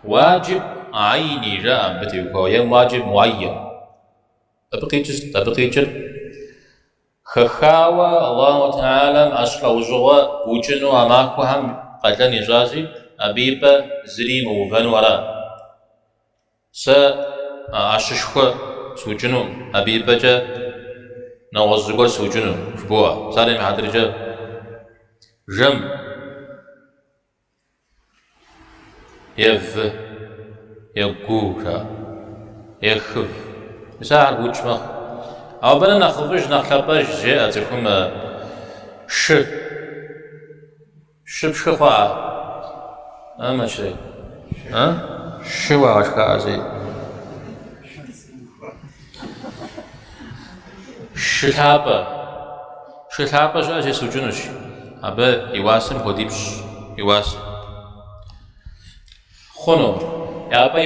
واجب عيني جاء بتيوكو يوم واجب معين أبقيتش خخاوة الله تعالى أشقى وجوه وجنو أماكو هم قدن يجازي أبيبا زريم وفن وراء س أششخو سوجنو أبيبا جا نوزقل سوجنو شبوع سالم حضر جا جم يف يقوشا يخف مساعد وجمخ أو بنا نخفش نخلبش جاء تكون شبشخوا أما شيء شوا عشقا زي شتابة شو أشي سوجنوش أبا يواسم هديبش يواسم خنو يابا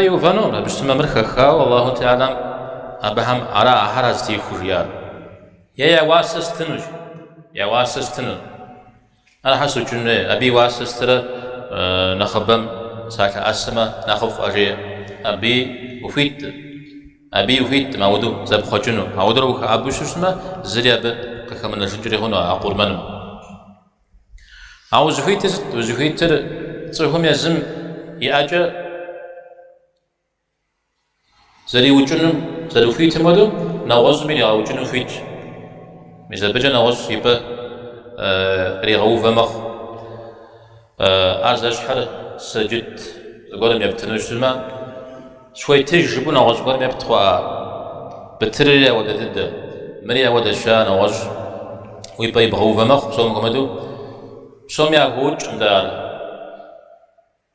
يوفانو لا بس تمامر خخا والله تعالى أبهم على أحرز تي خريار يا واسستنو أنا حسو جنة أبي واسسترا نخبم ساعة أسمى نخف أجي أبي وفيت ما ودو زب خجنو أودرو أبو شسمة زرياب كخمن الجنجري هنا أقول منو أو زفيت تهم يزم يأجا زري وجنو زري وفيت مدو نواز بيني أو جنو فيت مثل بجا نواز يبقى ريغو فمخ أرزش حر سجد قولم يبتنوش سلما شوي تجربو نواز قولم يبتخوا بتريا ودا ضد مريا ودا شا نواز ويبقى يبغو فمخ بسوم كمدو بسوم ياكوج مدار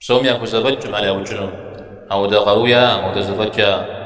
بسوم ياكو زبج على وجنو أو دا قرويا أو دا زبجا